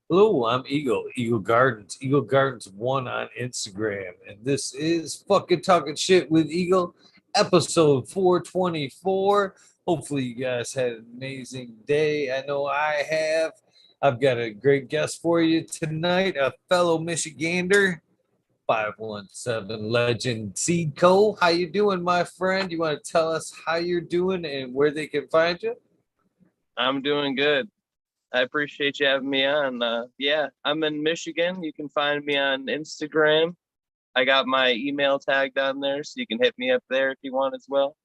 Hello, I'm Eagle Gardens 1 on Instagram, and this is fucking talking shit with Eagle, episode 424. Hopefully, you guys had an amazing day. I know I have. I've got a great guest for you tonight, a fellow Michigander, 517 Legend Seed Co. How you doing, my friend? You want to tell us how you're doing and where they can find you? I'm doing good. I appreciate you having me on. Yeah, I'm in Michigan. You can find me on Instagram. I got my email tagged on there, so you can hit me up there if you want as well.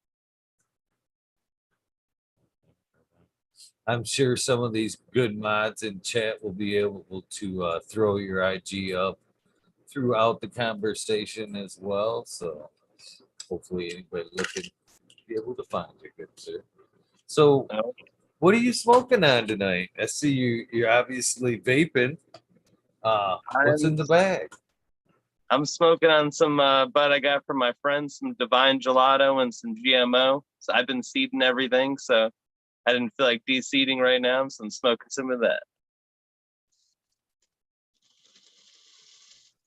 I'm sure some of these good mods in chat will be able to throw your IG up throughout the conversation as well. So hopefully anybody looking be able to find you, good sir. So So, what are you smoking on tonight? I see you're obviously vaping. What's I'm in the bag? I'm smoking on some bud I got from my friends, some Divine Gelato and some GMO. So I've been seeding everything, so I didn't feel like de-seeding right now, so I'm smoking some of that.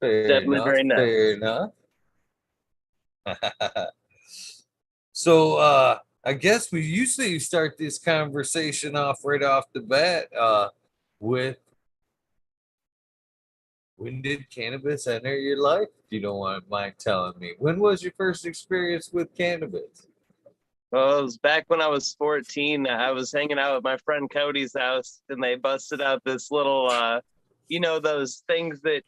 Fair Definitely enough. very Fair nice. enough. So I guess we usually start this conversation off right off the bat with when did cannabis enter your life? If you don't want mind telling me. When was your first experience with cannabis? Well, it was back when I was 14. I was hanging out with my friend Cody's house, and they busted out this little, those things that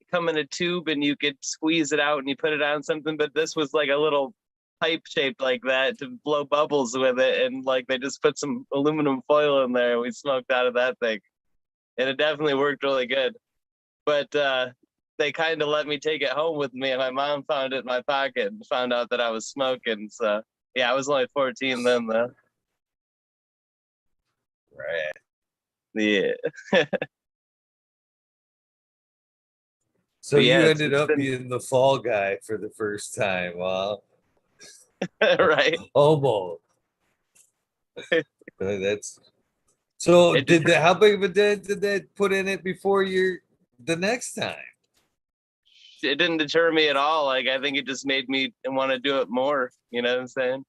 come in a tube and you could squeeze it out and you put it on something, but this was like a little pipe shaped like that to blow bubbles with it. And like they just put some aluminum foil in there and we smoked out of that thing. And it definitely worked really good. But they kind of let me take it home with me, and my mom found it in my pocket and found out that I was smoking. So yeah, I was only 14 then though. Right. Yeah. So But you yeah, ended it's up been being the fall guy for the first time. Well, right. almost. That's so. It Did that? How big of a dent did that put in it before your the next time? it didn't deter me at all. Like I think it just made me want to do it more. You know what I'm saying?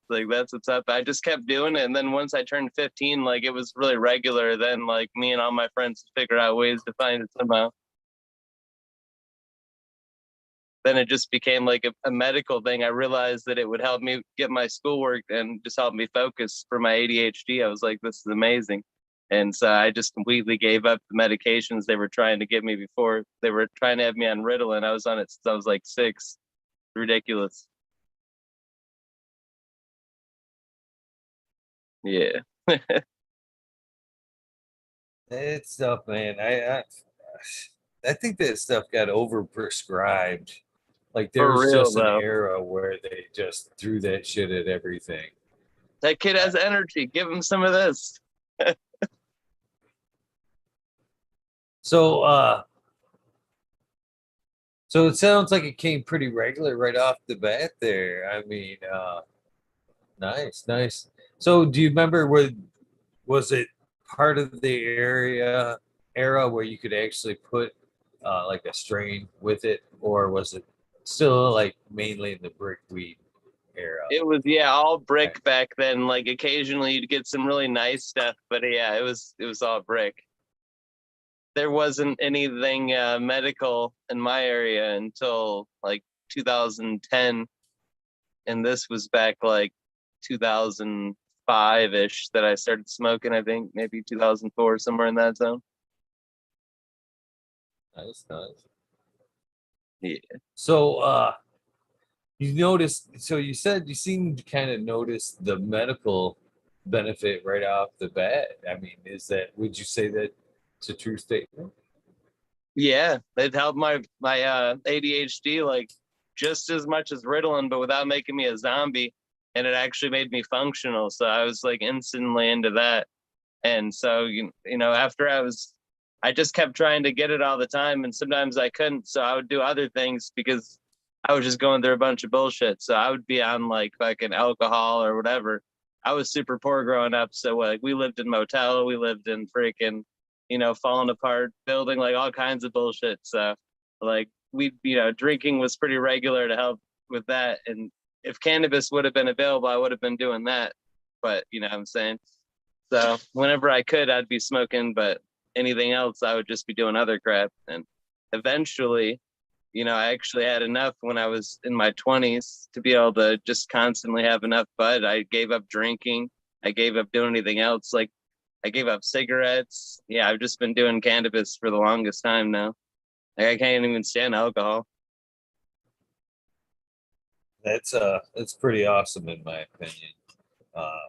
Like that's what's up. I just kept doing it, and then once I turned 15, like it was really regular. Then like me and all my friends figured out ways to find it somehow. Then it just became like a medical thing. I realized that it would help me get my schoolwork and just help me focus for my ADHD. I was like, this is amazing. And so I just completely gave up the medications they were trying to give me before. They were trying to have me on Ritalin. I was on it since I was like 6. Ridiculous. Yeah. That stuff, man. I think that stuff got overprescribed. Like there For was real just an though. era where they just threw that shit at everything. That kid has energy. Give him some of this. So so it sounds like it came pretty regular right off the bat there. I mean, nice, nice. So do you remember was it part of the era where you could actually put like a strain with it, or was it still like mainly in the brickweed era? It was yeah, all brick back then. Like occasionally you'd get some really nice stuff, but yeah, it was all brick. There wasn't anything medical in my area until like 2010, and this was back like 2005 ish that I started smoking. I think maybe 2004, somewhere in that zone. Nice, nice. Yeah. So you noticed, so you said you seemed to kind of notice the medical benefit right off the bat. I mean, would you say that it's a true statement? Yeah, it helped my ADHD like just as much as Ritalin, but without making me a zombie, and it actually made me functional. So I was like instantly into that. And so after I just kept trying to get it all the time, and sometimes I couldn't, so I would do other things because I was just going through a bunch of bullshit. So I would be on like fucking alcohol or whatever. I was super poor growing up, so like we lived in motel, we lived in freaking falling apart, building like all kinds of bullshit. So like drinking was pretty regular to help with that. And if cannabis would have been available, I would have been doing that. But you know what I'm saying? So whenever I could, I'd be smoking, but anything else, I would just be doing other crap. And eventually, I actually had enough when I was in my 20s to be able to just constantly have enough bud. I gave up drinking. I gave up doing anything else. Like I gave up cigarettes. Yeah, I've just been doing cannabis for the longest time now. Like I can't even stand alcohol. That's pretty awesome in my opinion. Uh,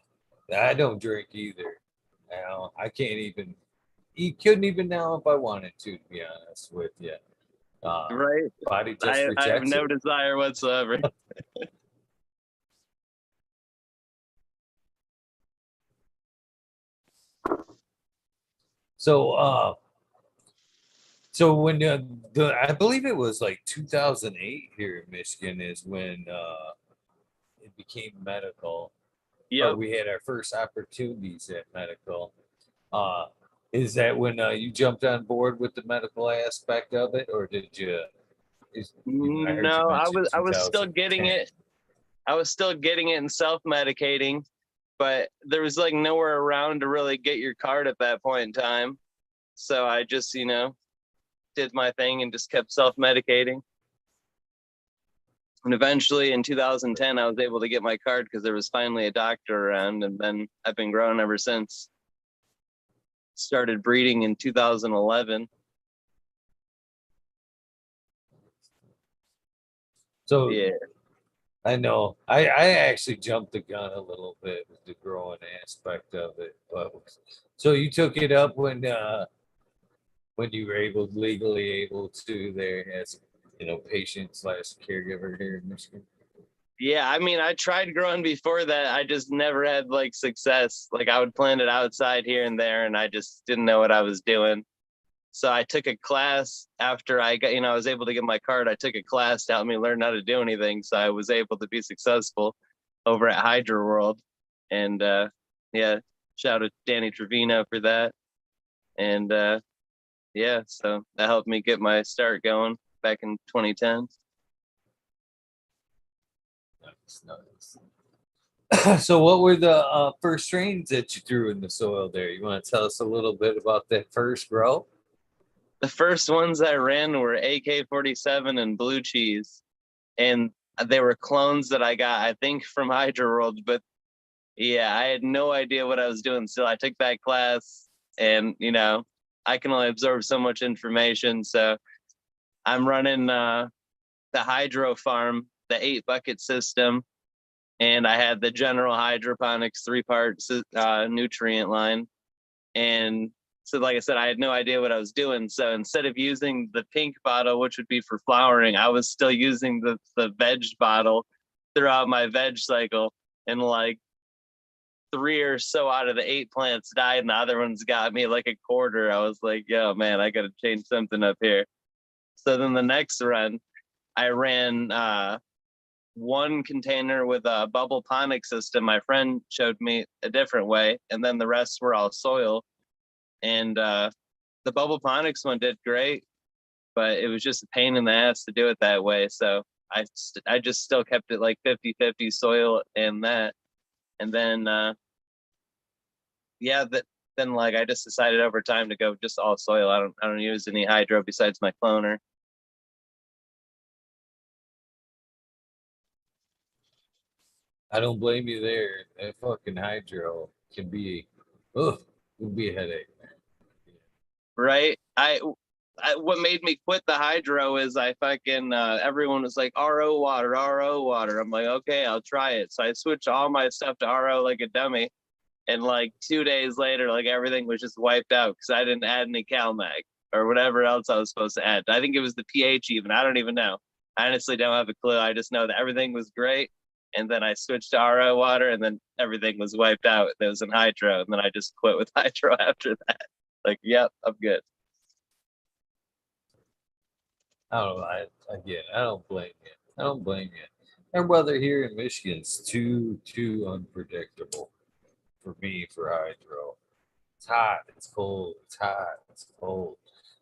I don't drink either. I can't even. You couldn't even now if I wanted to be honest with you. Uh, Right? Body just I have rejects no it. desire whatsoever. So, so when I believe it was like 2008 here in Michigan is when it became medical, or Yep. we had our first opportunities at medical. Uh, is that when you jumped on board with the medical aspect of it, or did you? I heard you No, I mention was I was still getting 2010. it. I was still getting it and self-medicating, but there was like nowhere around to really get your card at that point in time. So I just, did my thing and just kept self-medicating. And eventually in 2010, I was able to get my card because there was finally a doctor around, and then I've been growing ever since. Started breeding in 2011. So Yeah. I know I actually jumped the gun a little bit with the growing aspect of it, but so you took it up when you were legally able to there as patient slash caregiver here in Michigan. Yeah, I mean, I tried growing before that. I just never had like success. Like I would plant it outside here and there, and I just didn't know what I was doing. So I took a class after I got, I was able to get my card. I took a class to help me learn how to do anything. So I was able to be successful over at Hydro World. And yeah, shout out to Danny Trevino for that. And yeah, so that helped me get my start going back in 2010. Nice, nice. So, what were the first strains that you threw in the soil there? You want to tell us a little bit about that first grow? The first ones I ran were AK-47 and blue cheese. And they were clones that I got, I think, from Hydro World. But yeah, I had no idea what I was doing. So I took that class, and I can only absorb so much information. So I'm running the hydro farm, the 8 bucket system, and I had the general hydroponics 3 part nutrient line. And so, like I said, I had no idea what I was doing. So instead of using the pink bottle, which would be for flowering, I was still using the veg bottle throughout my veg cycle. And like 3 or so out of the 8 plants died, and the other ones got me like a quarter. I was like, yo, man, I got to change something up here. So then the next run, I ran one container with a bubble ponic system. My friend showed me a different way, and then the rest were all soil. And the bubble ponics one did great, but it was just a pain in the ass to do it that way. So I just still kept it like 50-50 soil and that. And then yeah, then like I just decided over time to go just all soil. I don't use any hydro besides my cloner. I don't blame you there. That fucking hydro can be a headache, man. Right? What made me quit the hydro is I fucking everyone was like RO water, RO water. I'm like, okay, I'll try it. So I switched all my stuff to RO like a dummy. And like 2 days later, like everything was just wiped out because I didn't add any CalMag or whatever else I was supposed to add. I think it was the pH even. I don't even know. I honestly don't have a clue. I just know that everything was great. And then I switched to RO water, and then everything was wiped out. It was in hydro. And then I just quit with hydro after that. Like, yep, I'm good. I don't know. Again, I don't blame you. I don't blame you. Our weather here in Michigan's too unpredictable for me for hydro. It's hot. It's cold. It's hot. It's cold.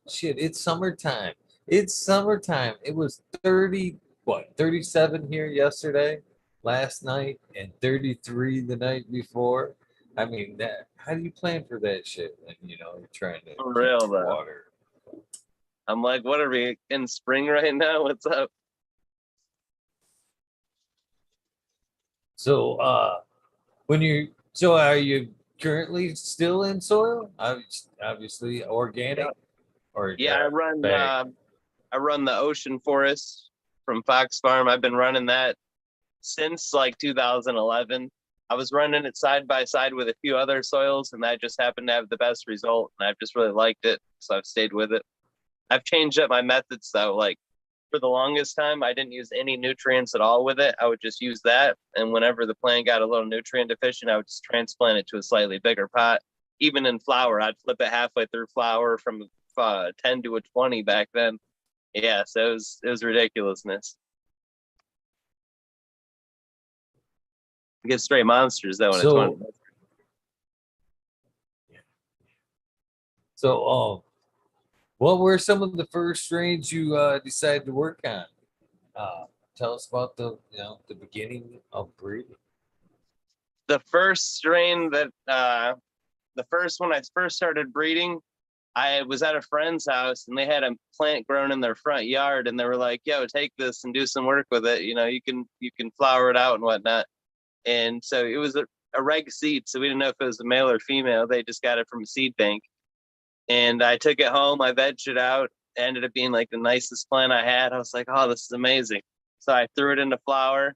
Shit, it's summertime. It's summertime. It was 30, what, 37 here yesterday, last night, and 33 the night before. I mean, that how do you plan for that shit when you're trying to For keep real your though. water? I'm like, what are we in spring right now? What's up? So are you currently still in soil? Obviously Yeah, organic or yeah. bag. I run the ocean forest from Fox Farm. I've been running that since like 2011. I was running it side by side with a few other soils, and that just happened to have the best result. And I've just really liked it, so I've stayed with it. I've changed up my methods though. Like for the longest time, I didn't use any nutrients at all with it. I would just use that, and whenever the plant got a little nutrient deficient, I would just transplant it to a slightly bigger pot. Even in flower, I'd flip it halfway through flower from 10 to a 20 back then. Yeah, so it was ridiculousness. You get straight monsters though in a 20. So what were some of the first strains you decided to work on? Uh, Tell us about the beginning of breeding. The first strain that the first when I first started breeding, I was at a friend's house and they had a plant grown in their front yard and they were like, "Yo, take this and do some work with it. You can flower it out and whatnot." And so it was a reg seed, so we didn't know if it was a male or female. They just got it from a seed bank, and I took it home. I vegged it out. It ended up being like the nicest plant I had. I was like, "Oh, this is amazing." So I threw it into flower.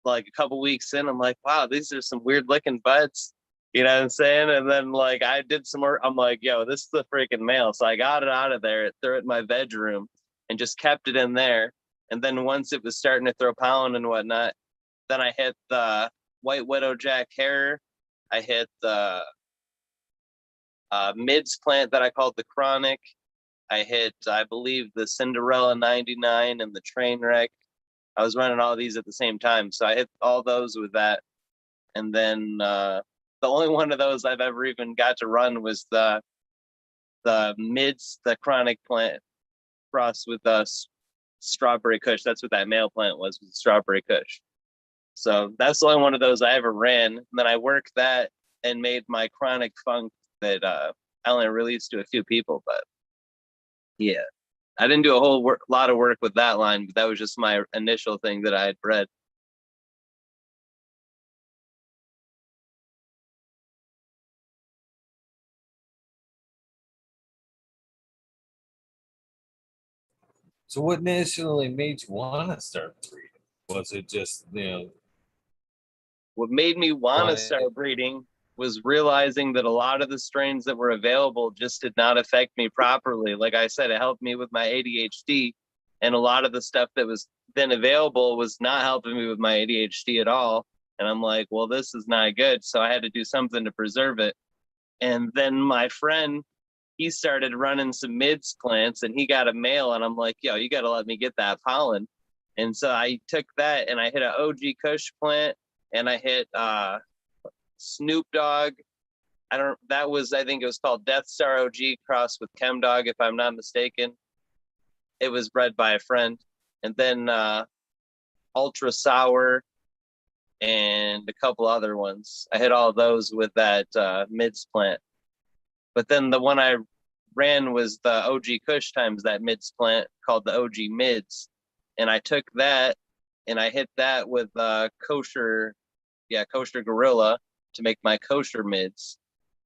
Like a couple weeks in, I'm like, "Wow, these are some weird looking buds." You know what I'm saying? And then like I did some work. I'm like, "Yo, this is the freaking male." So I got it out of there, threw it in my veg room, and just kept it in there. And then once it was starting to throw pollen and whatnot, then I hit the white widow jack hair. I hit the mids plant that I called the chronic. I hit, I believe, the Cinderella 99 and the train wreck. I was running all these at the same time, so I hit all those with that. And then the only one of those I've ever even got to run was the mids, the chronic plant crossed with the strawberry kush. That's what that male plant was strawberry kush. So that's the only one of those I ever ran. And then I worked that and made my chronic funk that I only released to a few people. But yeah, I didn't do a lot of work with that line, but that was just my initial thing that I had bred. So what initially made you want to start breeding? Was it just What made me want to playing? start breeding was realizing that a lot of the strains that were available just did not affect me properly. Like I said, it helped me with my ADHD, and a lot of the stuff that was then available was not helping me with my ADHD at all. And I'm like, well, this is not good. So I had to do something to preserve it. And then my friend, he started running some mids plants and he got a male. And I'm like, yo, you got to let me get that pollen. And so I took that and I hit an OG Kush plant and I hit Snoop Dogg. I think it was called Death Star OG crossed with Chem Dog, if I'm not mistaken. It was bred by a friend. And then Ultra Sour and a couple other ones. I hit all those with that mids plant. But then the one I ran was the OG Kush times that mids plant called the OG Mids. And I took that and I hit that with kosher gorilla to make my kosher mids.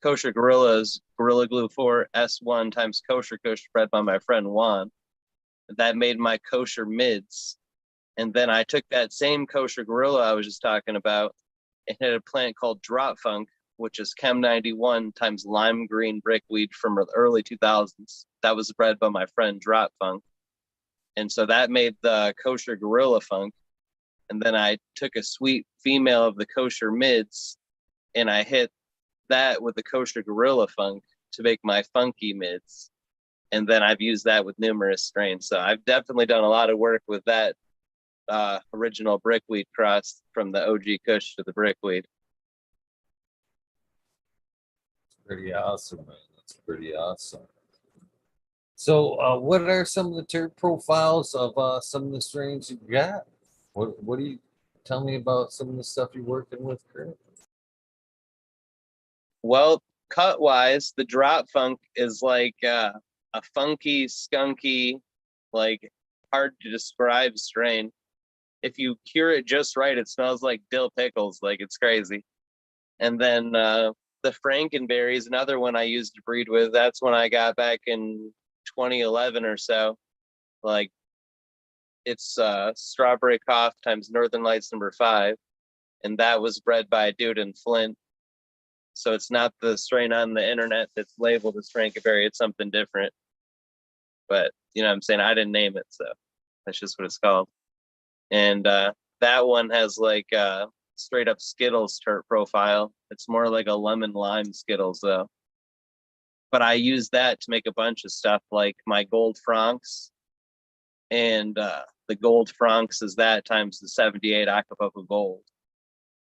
Kosher gorilla is Gorilla Glue 4 S1 times kosher kush bred by my friend Juan. That made my kosher mids. And then I took that same kosher gorilla I was just talking about and hit a plant called Drop Funk, which is Chem 91 times lime green brickweed from the early 2000s. That was bred by my friend Drop Funk. And so that made the kosher gorilla funk. And then I took a sweet female of the kosher mids and I hit that with the kosher gorilla funk to make my funky mids. And then I've used that with numerous strains. So I've definitely done a lot of work with that original brickweed cross from the OG Kush to the brickweed. Pretty awesome, man. That's pretty awesome. So, what are some of the terp profiles of some of the strains you got? What do you tell me about some of the stuff you're working with currently? Well, cut wise, the drop funk is like a funky, skunky, like hard to describe strain. If you cure it just right, it smells like dill pickles, like it's crazy. And then the Frankenberry is another one I used to breed with. That's when I got back in 2011 or so. Like it's Strawberry Cough times Northern Lights #5, and that was bred by a dude in Flint. So it's not the strain on the internet that's labeled as Frankenberry. It's something different. But you know what I'm saying? I didn't name it, so that's just what it's called. And that one has like straight up Skittles terp profile. It's more like a lemon lime Skittles though. But I use that to make a bunch of stuff like my gold francs, and the gold francs is that times the 78 Acapulco gold.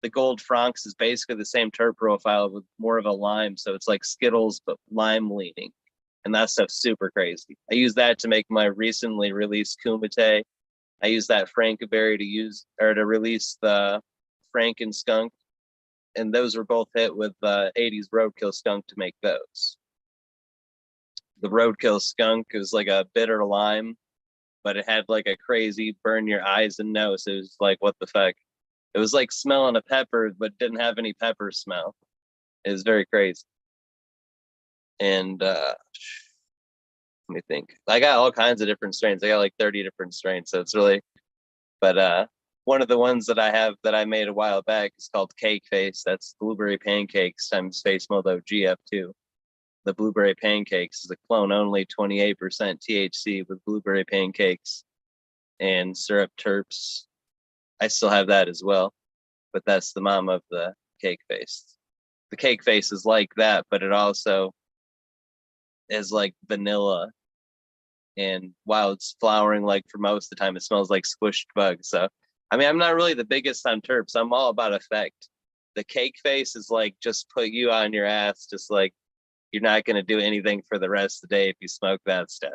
The gold francs is basically the same terp profile with more of a lime, so it's like Skittles but lime leaning, and that stuff's super crazy. I use that to make my recently released Kumite. I use that Frankenberry to release the Franken skunk, and those were both hit with 80s roadkill skunk to make those. The roadkill skunk is like a bitter lime, but it had like a crazy burn your eyes and nose. It was like, what the fuck? It was like smelling a pepper, but didn't have any pepper smell. It was very crazy. And let me think. I got all kinds of different strains. I got like 30 different strains. So it's really, but one of the ones that I have that I made a while back is called Cake Face. That's blueberry pancakes times Face Modo GF2. The blueberry pancakes is a clone only 28% THC with blueberry pancakes and syrup terps. I still have that as well, but that's the mom of the Cake Face. The Cake Face is like that, but it also is like vanilla. And while it's flowering, like for most of the time, it smells like squished bugs. So, I mean, I'm not really the biggest on terps. I'm all about effect. The Cake Face is like just put you on your ass, just like you're not going to do anything for the rest of the day if you smoke that stuff.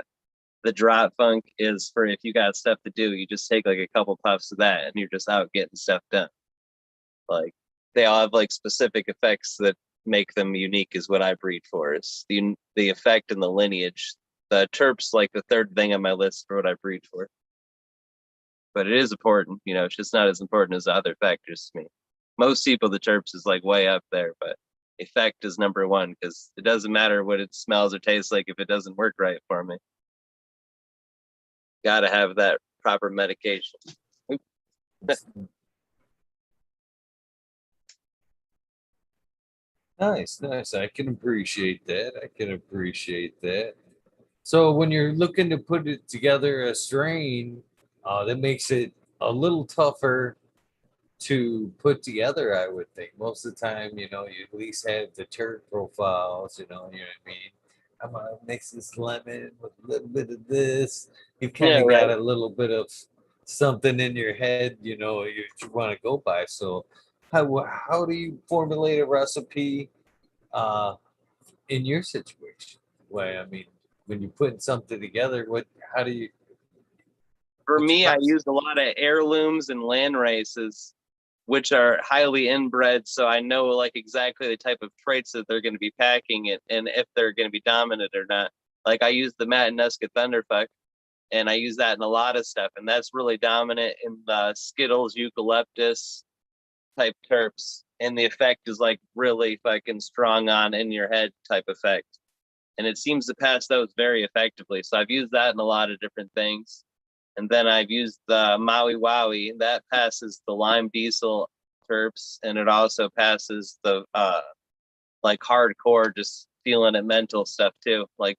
The drop funk is for if you got stuff to do, you just take like a couple puffs of that and you're just out getting stuff done. Like they all have like specific effects that make them unique is what I breed for. Is the effect and the lineage. The terps like the third thing on my list for what I breed for. But it is important, you know, it's just not as important as the other factors to me. Most people the terps is like way up there, but effect is #1 because it doesn't matter what it smells or tastes like if it doesn't work right for me. Gotta have that proper medication. Nice, nice. I can appreciate that. I can appreciate that. So when you're looking to put it together a strain, that makes it a little tougher to put together, I would think. Most of the time, you know, you at least have the turd profiles, you know what I mean? I'm gonna mix this lemon with a little bit of this. You've kind Yeah, of got right. a little bit of something in your head, you want to go by. So how do you formulate a recipe uh, in your situation? Why, I mean, when you're putting something together, how do you, For what's your me, I process? use a lot of heirlooms and land races, which are highly inbred. So I know like exactly the type of traits that they're going to be packing it and if they're going to be dominant or not. Like I use the Matanuska Thunderfuck and I use that in a lot of stuff. And that's really dominant in the Skittles, eucalyptus type terps. And the effect is like really fucking strong on in your head type effect. And it seems to pass those very effectively. So I've used that in a lot of different things. And then I've used the Maui Wowie. That passes the lime diesel terps, and it also passes the like hardcore, just feeling it mental stuff too. Like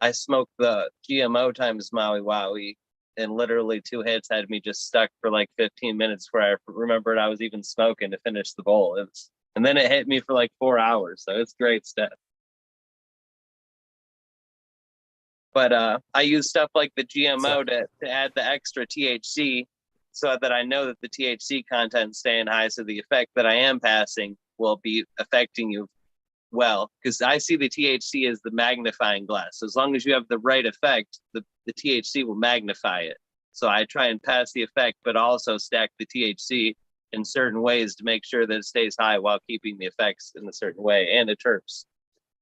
I smoked the GMO times Maui Wowie, and literally 2 hits had me just stuck for like 15 minutes where I remembered I was even smoking to finish the bowl. And then it hit me for like 4 hours. So it's great stuff. But I use stuff like the So, GMO to add the extra THC so that I know that the THC content is staying high. So the effect that I am passing will be affecting you well, because I see the THC as the magnifying glass. So as long as you have the right effect, the THC will magnify it. So I try and pass the effect, but also stack the THC in certain ways to make sure that it stays high while keeping the effects in a certain way, and the terps.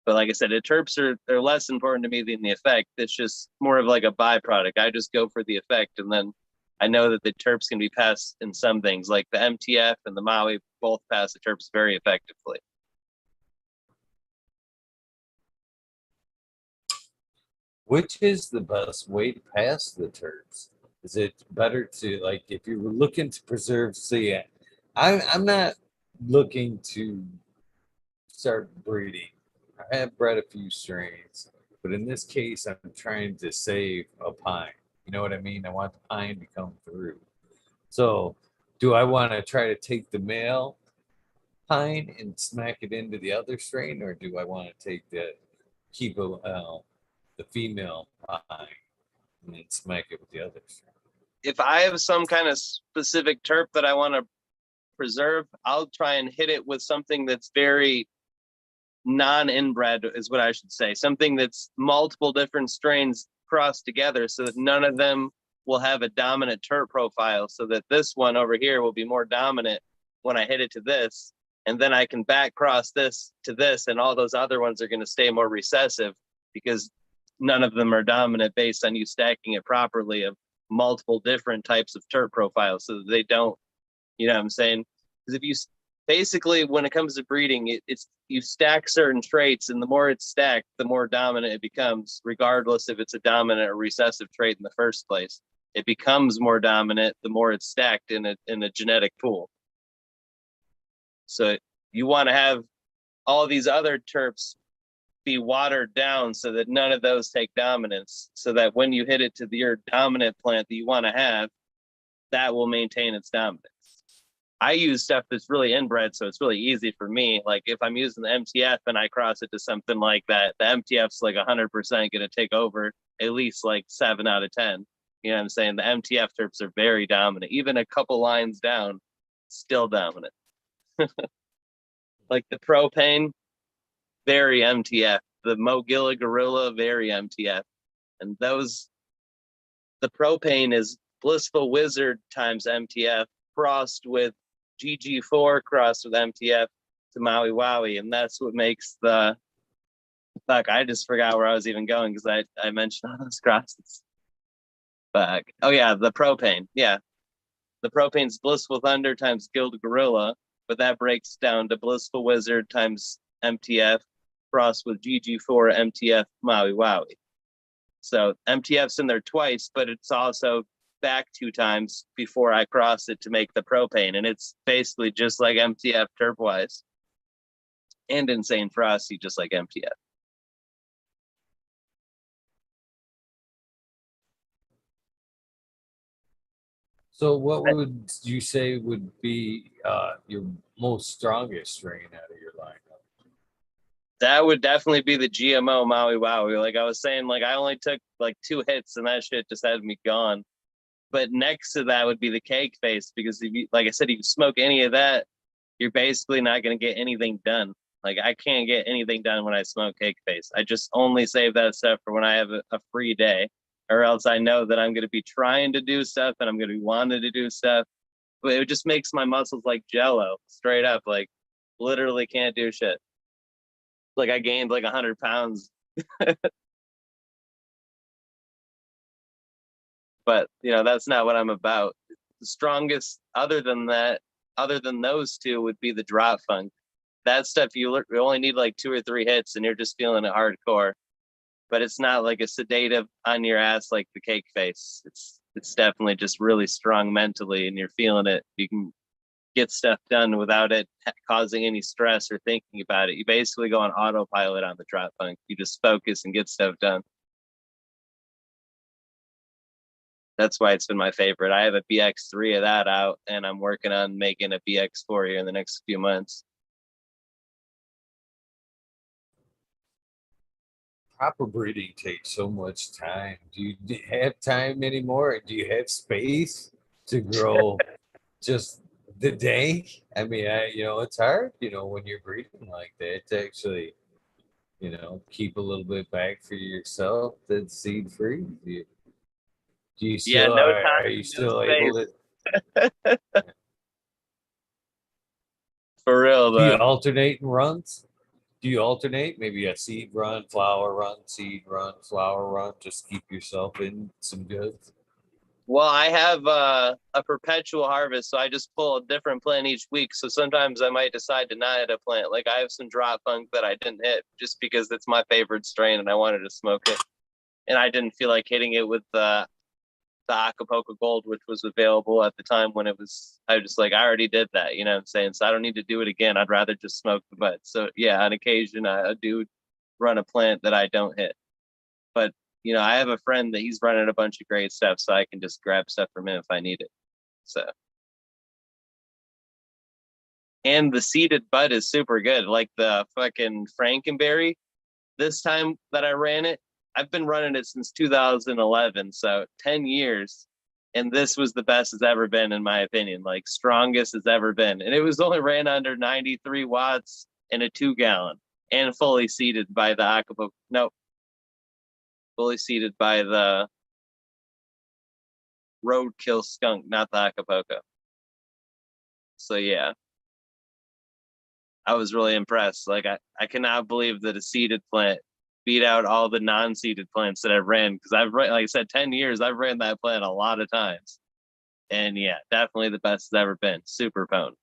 But like I said, the terps are less important to me than the effect. It's just more of like a byproduct. I just go for the effect, and then I know that the terps can be passed in some things, like the MTF and the Maui both pass the terps very effectively. Which is the best way to pass the terps? Is it better to, like, if you were looking to preserve? See, I'm not looking to start breeding. I have bred a few strains, but in this case, I'm trying to save a pine. You know what I mean? I want the pine to come through. So, do I want to try to take the male pine and smack it into the other strain, or do I want to take the female pine and then smack it with the other strain? If I have some kind of specific terp that I want to preserve, I'll try and hit it with something that's very non-inbred, is what I should say. Something that's multiple different strains crossed together so that none of them will have a dominant terp profile, so that this one over here will be more dominant when I hit it to this. And then I can back cross this to this, and all those other ones are going to stay more recessive because none of them are dominant based on you stacking it properly of multiple different types of terp profiles, so that they don't, you know what I'm saying? Because if you basically, when it comes to breeding, it's you stack certain traits, and the more it's stacked, the more dominant it becomes, regardless if it's a dominant or recessive trait in the first place. It becomes more dominant the more it's stacked in a genetic pool. So you want to have all these other terps be watered down so that none of those take dominance, so that when you hit it to your dominant plant that you want to have, that will maintain its dominance. I use stuff that's really inbred, so it's really easy for me. Like if I'm using the MTF and I cross it to something like that, the MTF's like 100% going to take over at least like 7 out of 10. You know what I'm saying? The MTF terps are very dominant. Even a couple lines down, still dominant. Like the propane, very MTF. The Mogilla Gorilla, very MTF. And those, the propane is Blissful Wizard times MTF crossed with GG4 crossed with MTF to Maui Wowie. And that's what makes the, fuck, I just forgot where I was even going because I mentioned all those crosses. Fuck. Oh yeah, the propane. Yeah. The propane's Blissful Thunder times Guild Gorilla, but that breaks down to Blissful Wizard times MTF crossed with GG4 MTF Maui Wowie. So MTF's in there twice, but it's also back 2 times before I cross it to make the propane. And it's basically just like MTF terp-wise. And Insane Frosty, just like MTF. So, what would you say would be your most strongest strain out of your lineup? That would definitely be the GMO Maui Wowie. Like I was saying, like I only took like 2 hits and that shit just had me gone. But next to that would be the cake face, because if you, like I said, if you smoke any of that, you're basically not going to get anything done. Like I can't get anything done when I smoke cake face. I just only save that stuff for when I have a free day, or else I know that I'm going to be trying to do stuff and I'm going to be wanting to do stuff. But it just makes my muscles like jello, straight up. Like literally can't do shit. Like I gained like 100 pounds. But that's not what I'm about. The strongest, other than that, other than those two, would be the drop funk. That stuff you only need like 2 or 3 hits and you're just feeling it hardcore. But it's not like a sedative on your ass like the cake face. It's definitely just really strong mentally, and you're feeling it. You can get stuff done without it causing any stress or thinking about it. You basically go on autopilot on the drop funk. You just focus and get stuff done. That's why it's been my favorite. I have a BX3 of that out, and I'm working on making a BX4 here in the next few months. Proper breeding takes so much time. Do you have time anymore? Do you have space to grow just the day? I mean, it's hard, when you're breeding like that to actually keep a little bit back for yourself that's seed free. Do you Yeah, still no are time, you no still able space. to For real do you though. alternate in runs? Do you alternate? Maybe a seed run, flower run, seed run, flower run, just keep yourself in some goods. Well, I have a perpetual harvest, so I just pull a different plant each week. So sometimes I might decide to not hit a plant. Like I have some drop funk that I didn't hit just because it's my favorite strain and I wanted to smoke it. And I didn't feel like hitting it with the Acapulco Gold, which was available at the time when it was. I was just like, I already did that, you know what I'm saying? So I don't need to do it again. I'd rather just smoke the bud. So yeah, on occasion I do run a plant that I don't hit. But I have a friend that he's running a bunch of great stuff, so I can just grab stuff from him if I need it. So, and the seeded bud is super good. Like the fucking Frankenberry. This time that I ran it, I've been running it since 2011, so 10 years. And this was the best it's ever been, in my opinion, like strongest it's ever been. And it was only ran under 93 watts in a 2 gallon and fully seeded by the Acapulco. No, fully seeded by the Roadkill Skunk, not the Acapulco. So yeah, I was really impressed. Like I cannot believe that a seeded plant beat out all the non-seeded plants that I've ran, because I've ran, like I said, 10 years. I've ran that plant a lot of times. And yeah, definitely the best it's ever been. Super potent.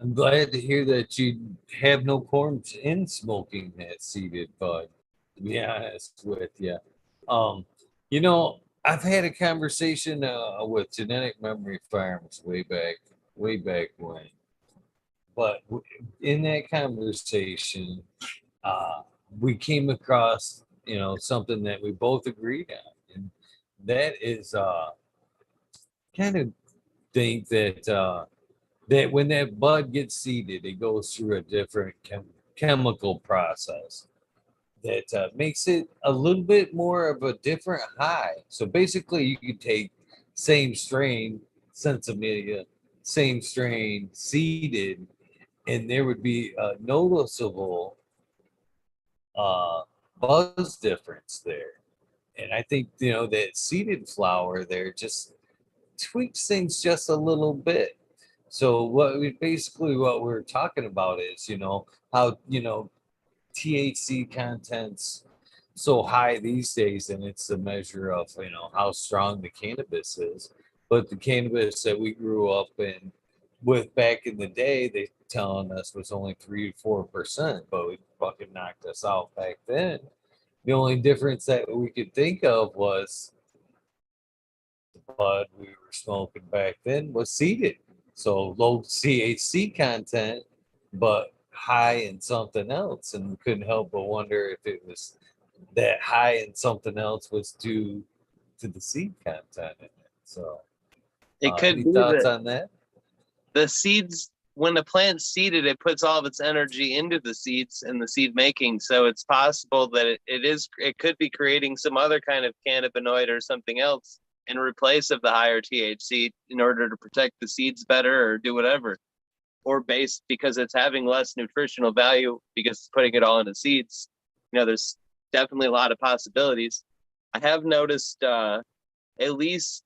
I'm glad to hear that you have no qualms in smoking that seeded bud. To be honest with you, um, I've had a conversation with Genetic Memory Farms way back when. But in that conversation, uh, we came across something that we both agreed on, and that is kind of think that when that bud gets seeded, it goes through a different chemical process that makes it a little bit more of a different high. So basically, you could take same strain, Sensimilia, same strain, seeded, and there would be a noticeable uh, buzz difference there. And I think that seeded flower there just tweaks things just a little bit. So what we're talking about is how THC contents so high these days, and it's a measure of how strong the cannabis is. But the cannabis that we grew up in with back in the day, they telling us was only 3 to 4%, but we fucking knocked us out back then. The only difference that we could think of was the bud we were smoking back then was seeded, so low THC content, but high in something else, and we couldn't help but wonder if it was that high in something else was due to the seed content in it. So, It could any be thoughts that on that? the seeds, when the plant's seeded, it puts all of its energy into the seeds and the seed making. So it's possible that it could be creating some other kind of cannabinoid or something else in replace of the higher THC in order to protect the seeds better or do whatever. Or based because it's having less nutritional value because it's putting it all into seeds. There's definitely a lot of possibilities. I have noticed at least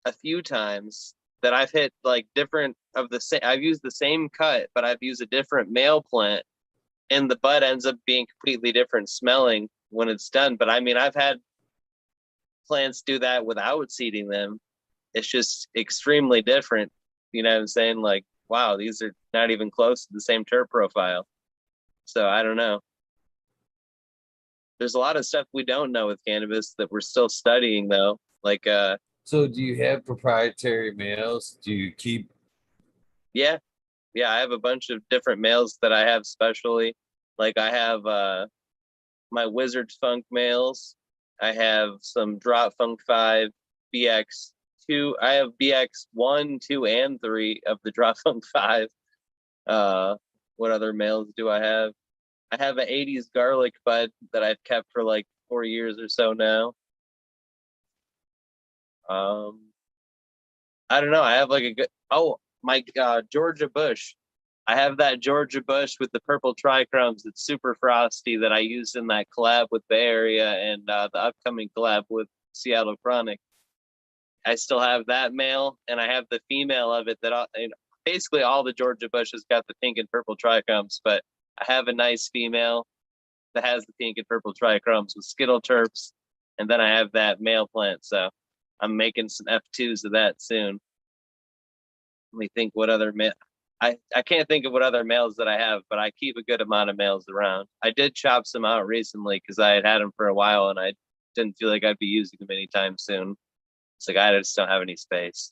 a few times that I've hit like different of the same. I've used the same cut, but I've used a different male plant, and the bud ends up being completely different smelling when it's done. But I mean, I've had plants do that without seeding them. It's just extremely different. You know what I'm saying? Like, wow, these are not even close to the same terp profile. So I don't know. There's a lot of stuff we don't know with cannabis that we're still studying though. Like So, do you have proprietary males? Do you keep? yeah, yeah, I have a bunch of different males that I have specially. Like I have my Wizard Funk males. I have some Drop Funk 5, BX2. I have BX1, 2, and 3 of the Drop Funk 5. What other males do I have? I have an 80s garlic bud that I've kept for like 4 years or so now. Um, I don't know. I have like a good. Oh, my Georgia Bush. I have that Georgia bush with the purple trichromes that's super frosty that I used in that collab with Bay Area and the upcoming collab with Seattle Chronic. I still have that male, and I have the female of it basically all the Georgia bushes got the pink and purple trichomes, but I have a nice female that has the pink and purple trichromes with skittle terps, and then I have that male plant. So I'm making some F2s of that soon. Let me think what other I can't think of what other males that I have, but I keep a good amount of males around. I did chop some out recently because I had them for a while and I didn't feel like I'd be using them anytime soon. It's like I just don't have any space.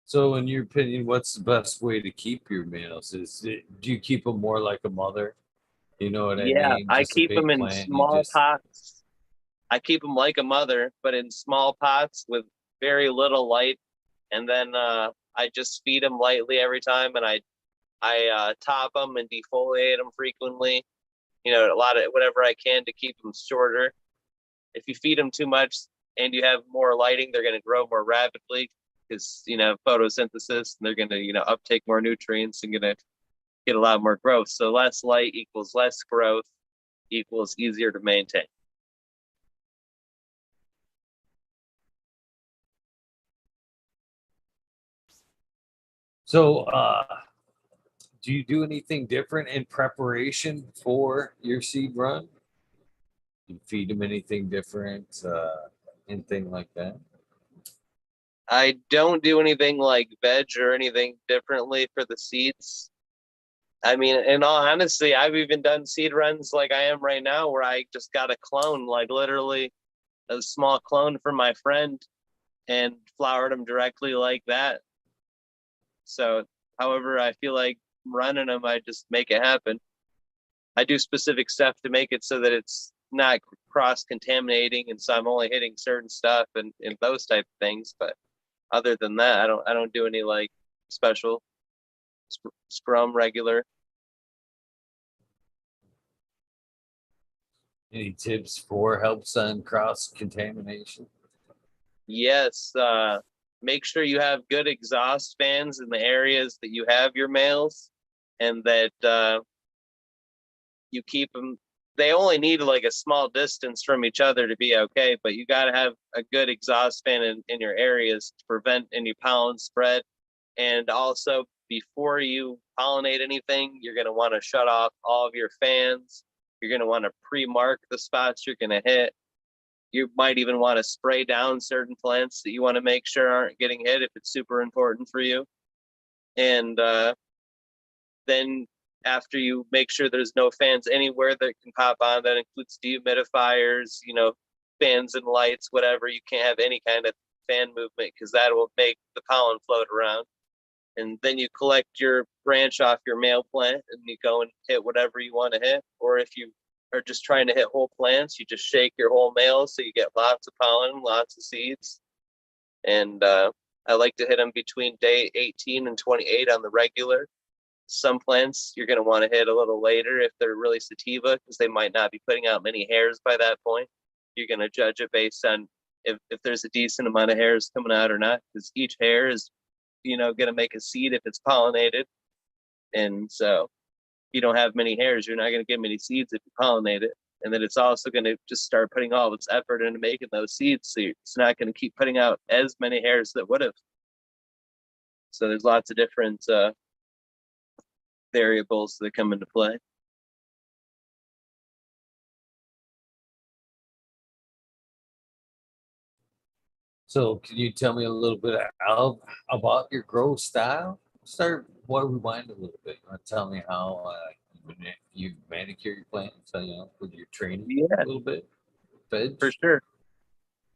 So, in your opinion, what's the best way to keep your males? Do you keep them more like a mother? You know what I Yeah, mean? I Just a keep them big in plant. You small just pots. I keep them like a mother, but in small pots with very little light. And then I just feed them lightly every time, and I top them and defoliate them frequently. You know, a lot of whatever I can to keep them shorter. If you feed them too much and you have more lighting, they're going to grow more rapidly because photosynthesis, and they're going to uptake more nutrients and going to get a lot more growth. So less light equals less growth equals easier to maintain. so. Do you do anything different in preparation for your seed run? You feed them anything different, anything like that? I don't do anything like veg or anything differently for the seeds. I mean, in all honesty, I've even done seed runs like I am right now, where I just got a clone, like literally a small clone from my friend, and flowered them directly like that. So, however, I feel like running them, I just make it happen. I do specific stuff to make it so that it's not cross contaminating, and so I'm only hitting certain stuff and those type of things. But other than that, I don't do any like special scrum regular. Any tips for helps on cross contamination? Yes, make sure you have good exhaust fans in the areas that you have your males, and that you keep them. They only need like a small distance from each other to be okay, but you got to have a good exhaust fan in your areas to prevent any pollen spread. And also, before you pollinate anything, you're going to want to shut off all of your fans. You're going to want to pre-mark the spots you're going to hit. You might even want to spray down certain plants that you want to make sure aren't getting hit if it's super important for you. And then after you make sure there's no fans anywhere that can pop on, that includes dehumidifiers, fans and lights, whatever. You can't have any kind of fan movement because that will make the pollen float around. And then you collect your branch off your male plant and you go and hit whatever you want to hit. Or if you are just trying to hit whole plants, you just shake your whole male so you get lots of pollen, lots of seeds. And I like to hit them between day 18 and 28 on the regular. Some plants you're going to want to hit a little later if they're really sativa because they might not be putting out many hairs by that point. You're going to judge it based on if there's a decent amount of hairs coming out or not, because each hair is going to make a seed if it's pollinated. And so if you don't have many hairs, you're not going to get many seeds if you pollinate it. And then it's also going to just start putting all of its effort into making those seeds. So it's not going to keep putting out as many hairs that would have. So there's lots of different variables that come into play. So, can you tell me a little bit about your grow style? Start rewind a little bit. You want to tell me how you manicure your plants, with your training a Yeah, little bit? Veg? for sure.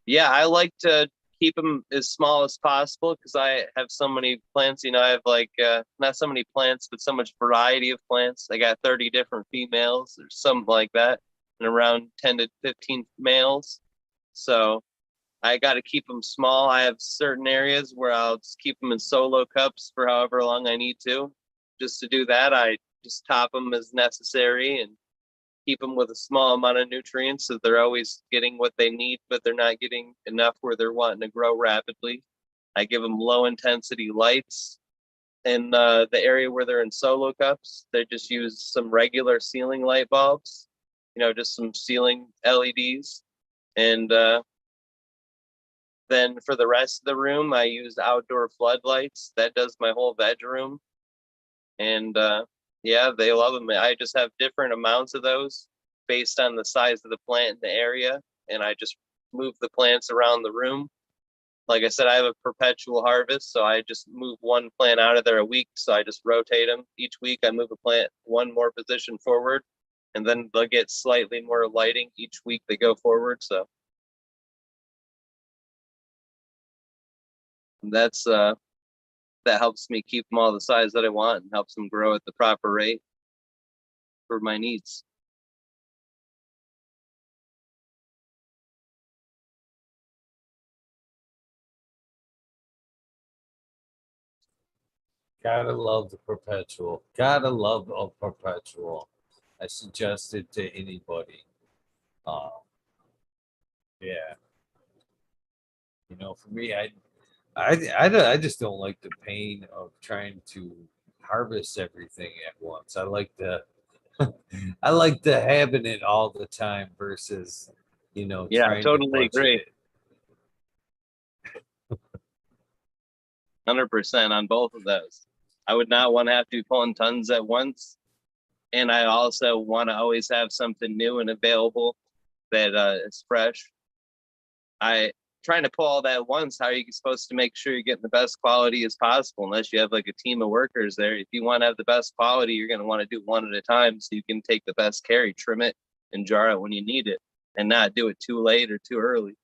Yeah, I like to keep them as small as possible because I have so many plants. I have like not so many plants, but so much variety of plants. I got 30 different females or something like that, and around 10 to 15 males. So I got to keep them small. I have certain areas where I'll just keep them in solo cups for however long I need to. Just to do that, I just top them as necessary and keep them with a small amount of nutrients so they're always getting what they need, but they're not getting enough where they're wanting to grow rapidly. I give them low intensity lights. In the area where they're in solo cups, they just use some regular ceiling light bulbs, just some ceiling LEDs. And then for the rest of the room, I use outdoor floodlights. That does my whole veg room. And yeah, they love them. I just have different amounts of those based on the size of the plant in the area. And I just move the plants around the room. Like I said, I have a perpetual harvest, so I just move one plant out of there a week. So I just rotate them each week. I move a plant one more position forward, and then they'll get slightly more lighting each week they go forward. So that's that helps me keep them all the size that I want and helps them grow at the proper rate for my needs. Gotta love the perpetual. Gotta love a perpetual. I suggest it to anybody. Uh, yeah. For me, I just don't like the pain of trying to harvest everything at once. I like the I like the having it all the time versus Yeah, I trying to totally budget agree. it. 100% on both of those. I would not want to have to be pulling tons at once. And I also want to always have something new and available that is fresh. I trying to pull all that at once. How are you supposed to make sure you're getting the best quality as possible unless you have like a team of workers there? If you want to have the best quality, you're going to want to do one at a time so you can take the best care, trim it, and jar it when you need it, and not do it too late or too early.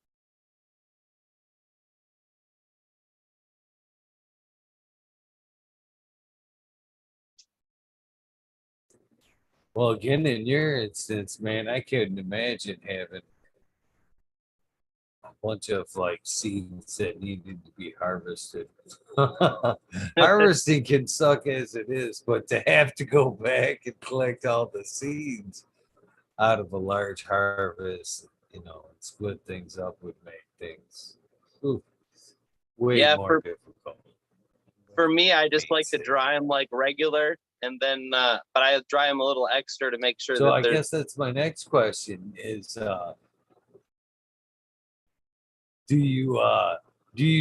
Well, again, in your instance, man, I couldn't imagine having a bunch of like seeds that needed to be harvested. Harvesting can suck as it is, but to have to go back and collect all the seeds out of a large harvest, and split things up would make things oof, way Yeah, more for difficult. for me, I just like to Painstaking. dry them like regular, and then but I dry them a little extra to make sure So that I they're. guess that's my next question is do you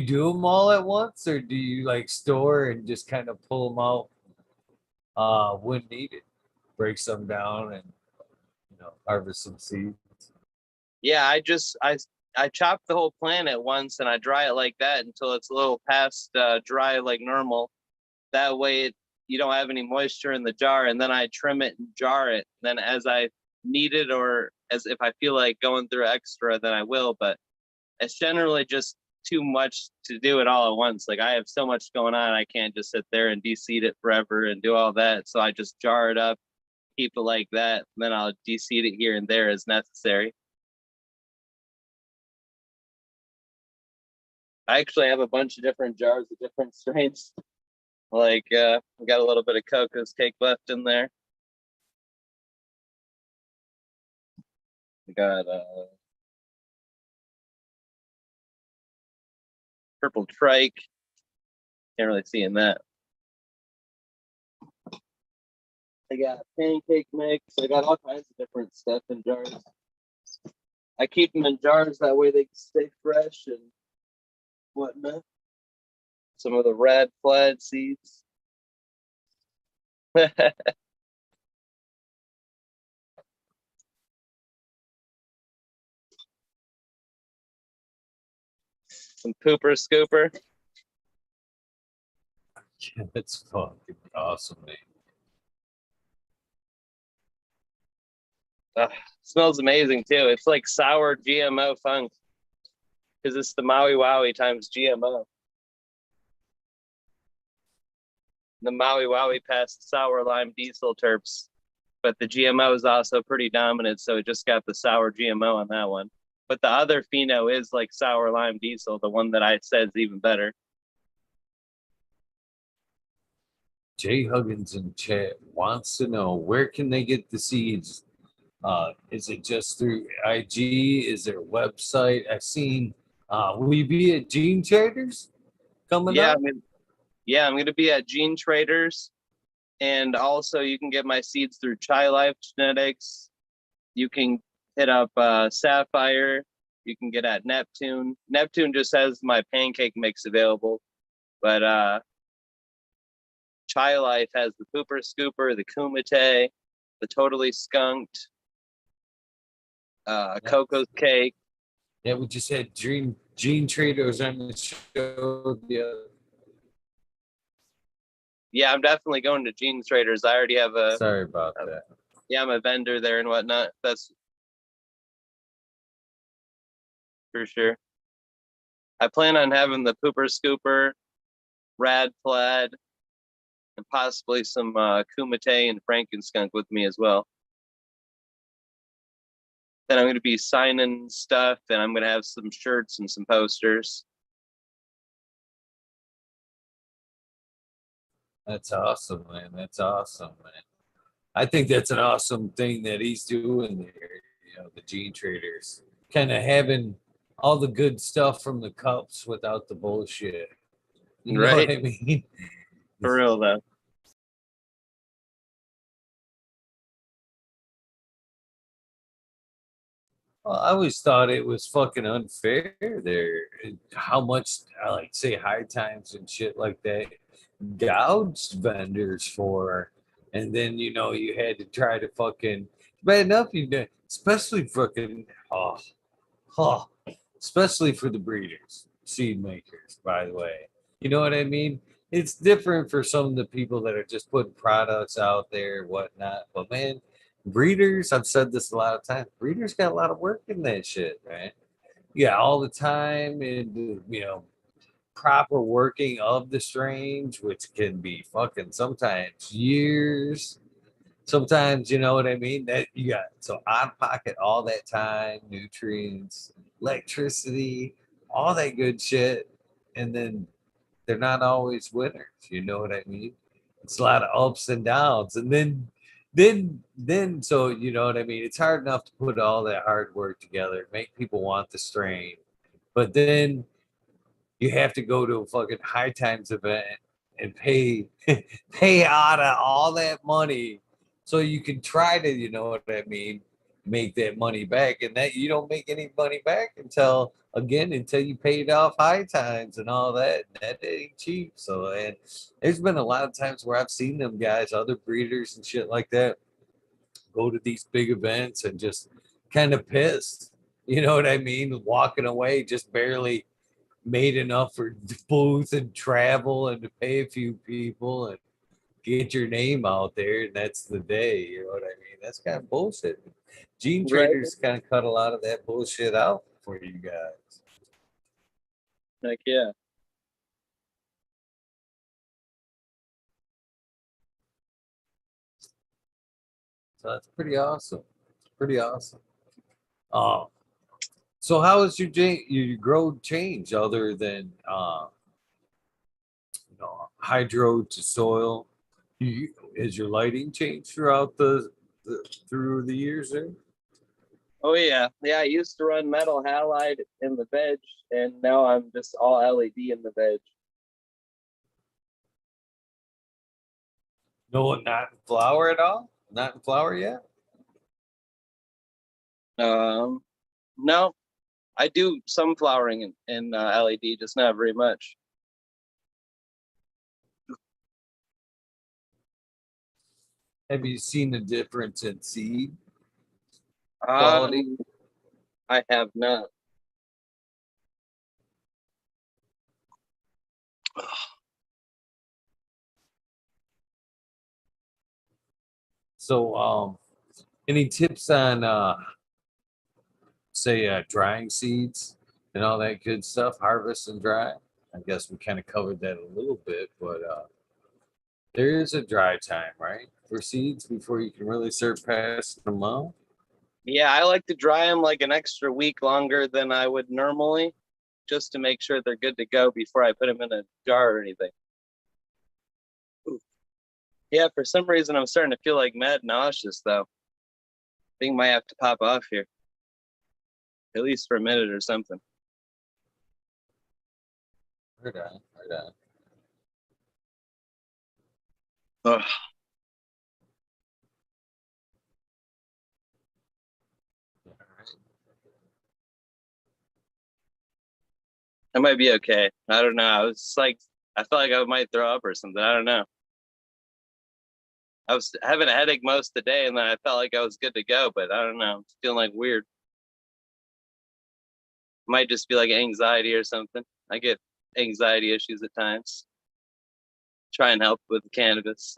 do them all at once or do you like store and just kind of pull them out when needed? Break some down and harvest some seeds. Yeah, I chop the whole plant at once and I dry it like that until it's a little past dry like normal. That way you don't have any moisture in the jar, and then I trim it and jar it. Then as I need it, or as if I feel like going through extra, then I will. But it's generally just too much to do it all at once. Like I have so much going on, I can't just sit there and de-seed it forever and do all that. So I just jar it up, keep it like that, and then I'll de-seed it here and there as necessary. I actually have a bunch of different jars of different strains. Like we got a little bit of Coco's cake left in there. We got purple trike. Can't really see in that. I got pancake mix. I got all kinds of different stuff in jars. I keep them in jars that way they can stay fresh and whatnot. Some of the red flag seeds. Some pooper scooper. It's fucking awesome, man. Smells amazing too. It's like sour GMO funk because it's the Maui Wowie times GMO. The Maui Wowie passed sour lime diesel terps, but the GMO is also pretty dominant, so it just got the sour GMO on that one. But the other pheno is like sour lime diesel, the one that I said is even better. Jay Huggins in chat wants to know where can they get the seeds? Is it just through IG? Is there a website? I've seen will you be at Gene Charters? coming Yeah, up? I'm gonna be at Gene Traders, and also you can get my seeds through Chai Life Genetics. You can hit up Sapphire. You can get at Neptune. Neptune just has my pancake mix available, but Chai Life has the Pooper Scooper, the Kumite, the Totally Skunked, Yeah. Coco's Cake. Yeah, we just had Gene Traders on the show the other. Yeah, I'm definitely going to Gene Traders. I already have Sorry about that. yeah, I'm a vendor there and whatnot. That's for sure. I plan on having the Pooper Scooper, Rad Plaid, and possibly some Kumite and Frankenskunk with me as well. Then I'm going to be signing stuff, and I'm going to have some shirts and some posters. That's awesome, man. That's awesome, man. I think that's an awesome thing that he's doing there. You know, the Gene Traders kind of having all the good stuff from the cups without the bullshit. You know what Right? I mean? For real, though. Well, I always thought it was fucking unfair there. How much, like, say, high times and shit like that gouged vendors for. And then, you had to try to fucking, bad enough, especially fucking, oh, especially for the breeders, seed makers, by the way. You know what I mean? It's different for some of the people that are just putting products out there, whatnot. But man, breeders, I've said this a lot of times, breeders got a lot of work in that shit, man. Yeah, all the time and proper working of the strains, which can be fucking sometimes years. Sometimes, you know what I mean? That you got so out of pocket all that time, nutrients, electricity, all that good shit. And then they're not always winners. You know what I mean? It's a lot of ups and downs. And then so you know what I mean? It's hard enough to put all that hard work together, make people want the strain. But then you have to go to a fucking high times event and pay pay out of all that money so you can try to, you know what I mean, make that money back. And that you don't make any money back until you paid off high times and all that. That ain't cheap. So and there's been a lot of times where I've seen them guys, other breeders and shit like that, go to these big events and just kind of pissed. You know what I mean? Walking away just barely made enough for booth and travel and to pay a few people and get your name out there, and that's the day. You know what I mean? That's kind of bullshit. Gene Right? Traders kind of cut a lot of that bullshit out for you guys. Like, yeah. So that's pretty awesome. Pretty awesome. Um, so how has your grow change other than hydro to soil? Has your lighting changed throughout through the years there? Oh, yeah. Yeah, I used to run metal halide in the veg, and now I'm just all LED in the veg. No, not in flower at all. Not in flower yet. Um, no, I do some flowering in LED, just not very much. Have you seen the difference in seed quality? Um, I have not. So, any tips on say drying seeds and all that good stuff, harvest and dry? I guess we kind of covered that a little bit, but there is a dry time, right, for seeds before you can really start passing them out. Yeah, I like to dry them like an extra week longer than I would normally, just to make sure they're good to go before I put them in a jar or anything. Ooh. Yeah, for some reason I'm starting to feel like mad nauseous though. Thing might have to pop off here, at least for a minute or something. Right on, right on. Ugh. All right. I might be okay. I don't know. I was like, I felt like I might throw up or something. I don't know. I was having a headache most of the day, and then I felt like I was good to go, but I don't know. I'm feeling like weird. Might just be like anxiety or something. I get anxiety issues at times. Try and help with the cannabis.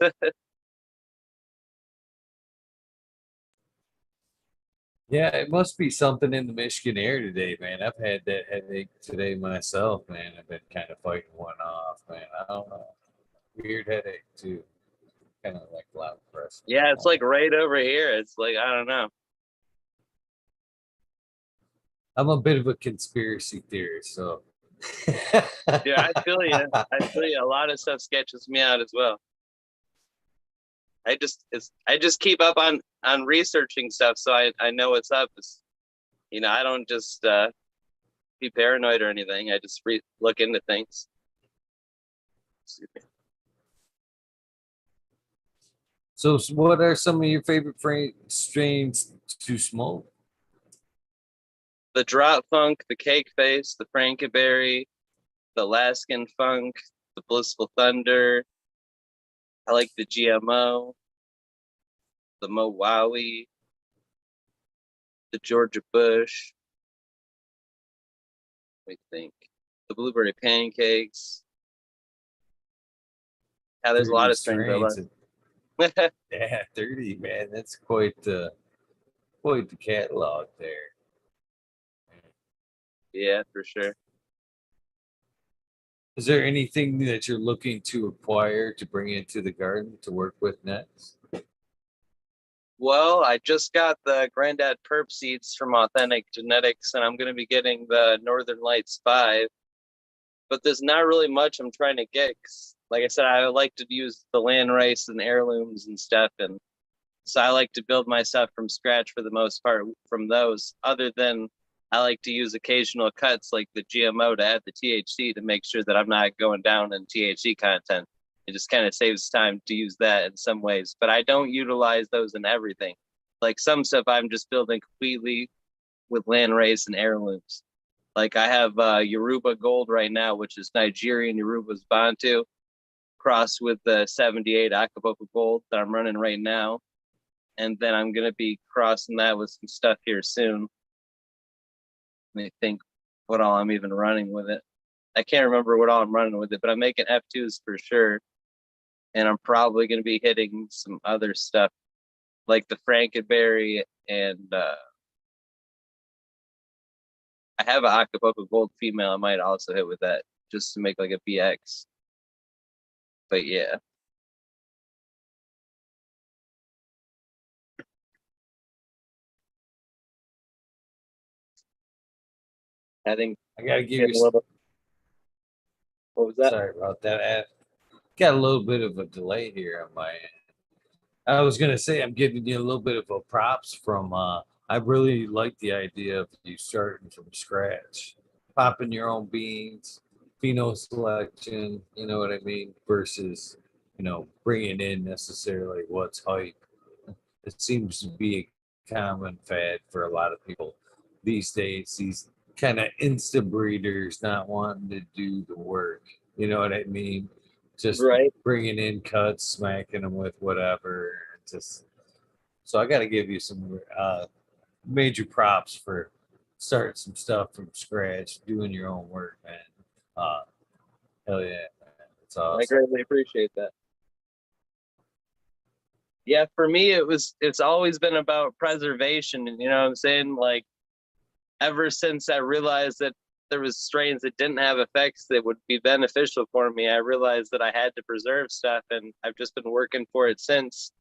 Yeah, it must be something in the Michigan air today, man. I've had that headache today myself, man. I've been kind of fighting one off, man. I don't know. Weird headache too. Kind of like loud press. Yeah, it's like right over here. It's like I don't know. I'm a bit of a conspiracy theorist, so Yeah, I feel you. I feel you. A lot of stuff sketches me out as well. I just keep up on researching stuff, so I know what's up. It's, I don't just be paranoid or anything. I just look into things. So, what are some of your favorite strains to smoke? The drop funk, the cake face, the frankenberry, the Alaskan funk, the blissful thunder. I like the GMO, the Mowawi, the Georgia Bush. Let me think. The blueberry pancakes. Yeah, there's a lot 30 of strains I strains. like. Yeah, 30, man. That's quite the catalog there. Yeah, for sure. Is there anything that you're looking to acquire to bring into the garden to work with next? Well, I just got the Granddad Perp seeds from Authentic Genetics, and I'm going to be getting the Northern Lights 5. But there's not really much I'm trying to get. 'Cause, like I said, I like to use the land rice and heirlooms and stuff. And so I like to build my stuff from scratch for the most part from those, other than I like to use occasional cuts like the GMO to add the THC to make sure that I'm not going down in THC content. It just kind of saves time to use that in some ways, but I don't utilize those in everything. Like some stuff I'm just building completely with land race and heirlooms. Like I have Yoruba Gold right now, which is Nigerian Yoruba's Bantu, crossed with the 78 Acapulco Gold that I'm running right now. And then I'm going to be crossing that with some stuff here soon. Let me think what all I'm even running with it. I can't remember what all I'm running with it, but I'm making F2s for sure. And I'm probably going to be hitting some other stuff like the Frankenberry and I have an Acapulco Gold female I might also hit with that just to make like a BX. But yeah. I think I gotta give you. getting a little. What was that? Sorry about that. I got a little bit of a delay here on my end. I was gonna say I'm giving you a little bit of a props from. I really like the idea of you starting from scratch, popping your own beans, pheno selection. You know what I mean? Versus, bringing in necessarily what's hype. It seems to be a common fad for a lot of people these days. These kind of insta breeders not wanting to do the work. You know what I mean? Just Right. bringing in cuts, smacking them with whatever. Just so I got to give you some major props for starting some stuff from scratch, doing your own work, man. Uh, hell yeah, man. It's I awesome. greatly appreciate that. Yeah, for me it's always been about preservation. And you know what I'm saying? Like ever since I realized that there was strains that didn't have effects that would be beneficial for me, I realized that I had to preserve stuff and I've just been working for it since.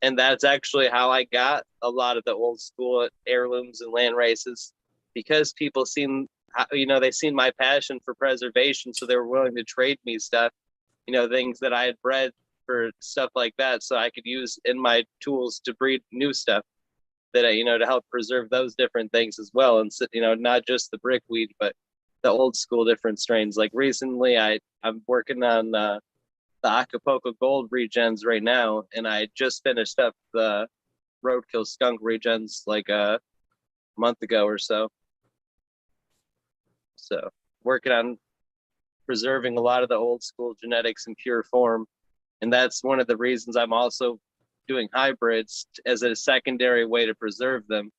And that's actually how I got a lot of the old school heirlooms and land races because people seen they seen my passion for preservation, so they were willing to trade me stuff, things that I had bred for stuff like that, so I could use in my tools to breed new stuff that to help preserve those different things as well, and not just the brickweed, but the old school different strains. Like recently, I'm working on the Acapulco Gold regens right now, and I just finished up the Roadkill Skunk regens like a month ago or so. So working on preserving a lot of the old school genetics in pure form, and that's one of the reasons I'm also doing hybrids as a secondary way to preserve them.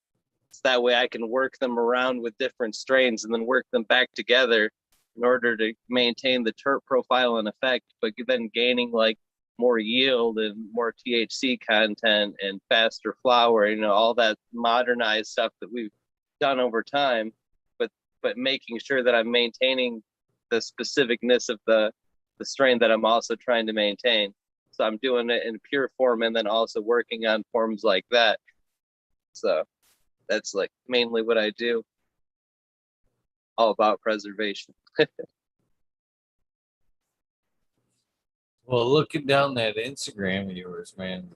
So that way I can work them around with different strains and then work them back together in order to maintain the terp profile and effect, but then gaining like more yield and more THC content and faster flower, all that modernized stuff that we've done over time, but making sure that I'm maintaining the specificness of the strain that I'm also trying to maintain. So I'm doing it in pure form and then also working on forms like that. So that's like mainly what I do, all about preservation. Well, looking down that Instagram of yours, man,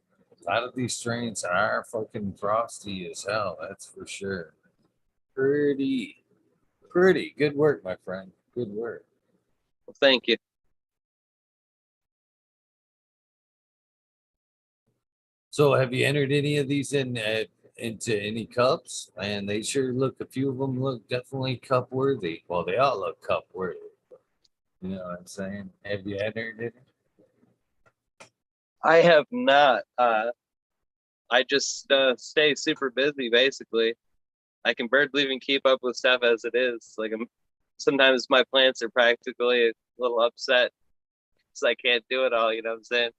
a lot of these strains are fucking frosty as hell. That's for sure. Pretty, pretty good work, my friend. Good work. Well, thank you. So, have you entered any of these into any cups? And they sure look. A few of them look definitely cup worthy. Well, they all look cup worthy. You know what I'm saying? Have you entered it? I have not. I just stay super busy, basically. I can barely even keep up with stuff as it is. Like sometimes my plants are practically a little upset because I can't do it all. You know what I'm saying?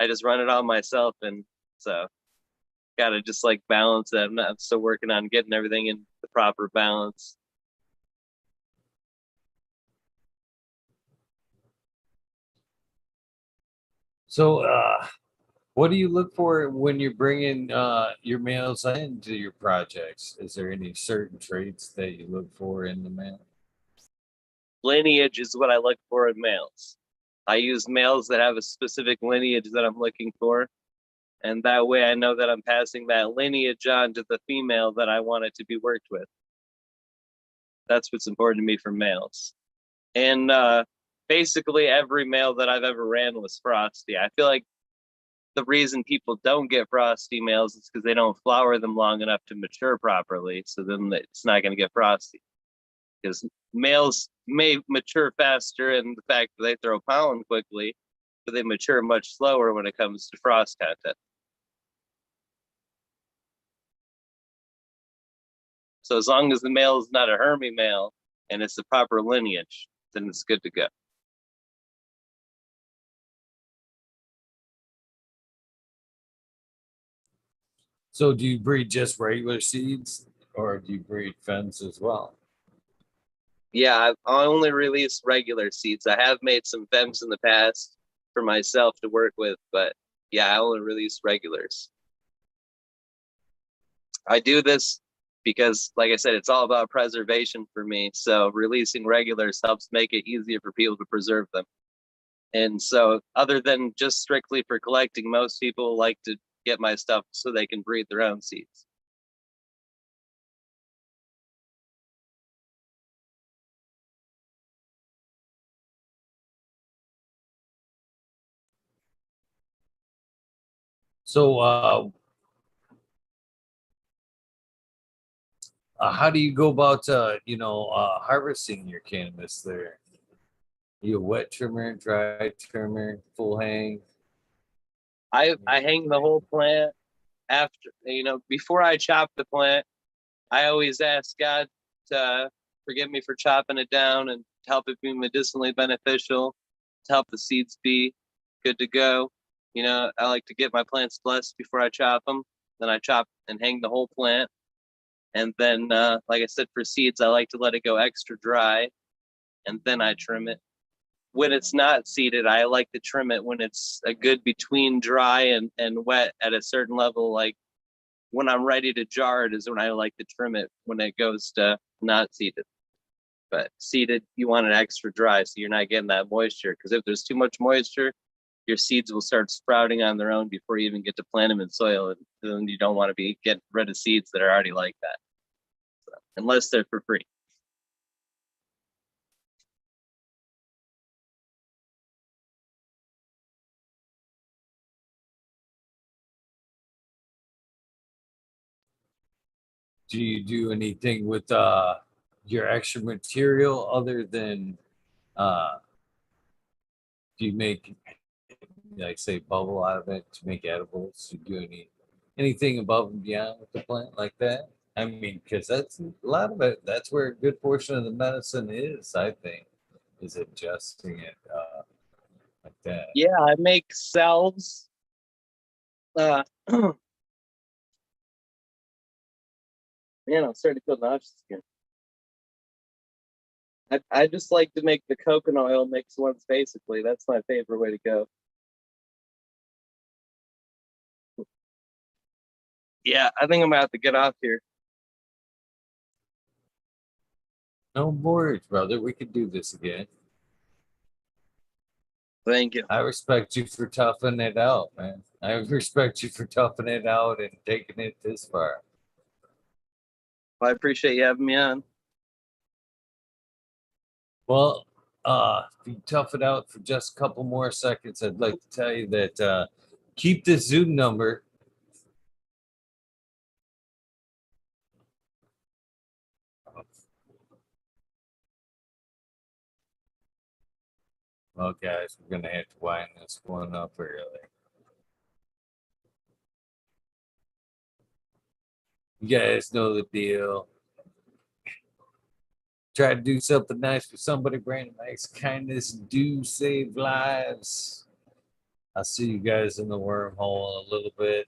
I just run it all myself, and so gotta just like balance it. I'm still working on getting everything in the proper balance. So, what do you look for when you're bringing your males into your projects? Is there any certain traits that you look for in the male? Lineage is what I look for in males. I use males that have a specific lineage that I'm looking for, and that way I know that I'm passing that lineage on to the female that I want it to be worked with. That's what's important to me for males. And basically, every male that I've ever ran was frosty. I feel like the reason people don't get frosty males is because they don't flower them long enough to mature properly. So then it's not going to get frosty because males may mature faster in the fact that they throw pollen quickly, but they mature much slower when it comes to frost content. So as long as the male is not a Hermy male and it's the proper lineage, then it's good to go. So, do you breed just regular seeds, or do you breed femmes as well? Yeah, I only release regular seeds. I have made some femmes in the past for myself to work with, but yeah, I only release regulars. I do this because, like I said, it's all about preservation for me. So releasing regulars helps make it easier for people to preserve them. And so, other than just strictly for collecting, most people like to get my stuff so they can breed their own seeds. So, how do you go about harvesting your cannabis there? You a wet trimmer, dry trimmer, full hang? I hang the whole plant after, before I chop the plant. I always ask God to forgive me for chopping it down and help it be medicinally beneficial, to help the seeds be good to go. I like to get my plants blessed before I chop them. Then I chop and hang the whole plant. And then, like I said, for seeds, I like to let it go extra dry and then I trim it. When it's not seeded, I like to trim it when it's a good between dry and wet at a certain level. Like when I'm ready to jar it is when I like to trim it when it goes to not seeded. But seeded, you want it extra dry so you're not getting that moisture. Because if there's too much moisture, your seeds will start sprouting on their own before you even get to plant them in soil. And then you don't want to be getting rid of seeds that are already like that, so, unless they're for free. Do you do anything with your extra material other than uh, do you make like say bubble out of it to make edibles? Do you do anything above and beyond with the plant like that? I mean, because that's a lot of it. That's where a good portion of the medicine is. I think is adjusting it like that. Yeah, I make salves. Uh, Man, I'm starting to feel nauseous again. I just like to make the coconut oil mix once, basically. That's my favorite way to go. Yeah, I think I'm gonna have to get off here. No worries, brother. We could do this again. Thank you. I respect you for toughing it out, man. I respect you for toughing it out and taking it this far. I appreciate you having me on. Well, if you tough it out for just a couple more seconds, I'd like to tell you that keep this Zoom number. Well, guys, we're gonna have to wind this one up early. You guys know the deal. Try to do something nice for somebody, brand nice kindness do save lives. I'll see you guys in the wormhole in a little bit.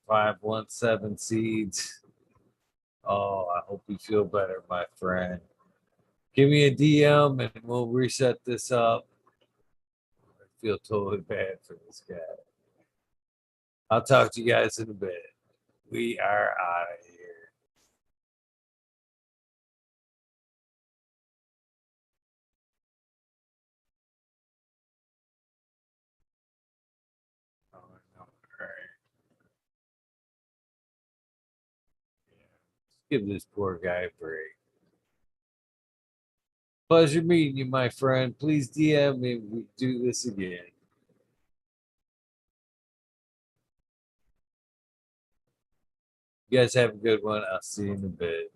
517 seeds. Oh, I hope you feel better, my friend. Give me a DM and we'll reset this up. I feel totally bad for this guy. I'll talk to you guys in a bit. We are out of here. Oh, no. All right. Yeah. Give this poor guy a break. Pleasure meeting you, my friend. Please DM me if we do this again. You guys have a good one. I'll see you in a bit.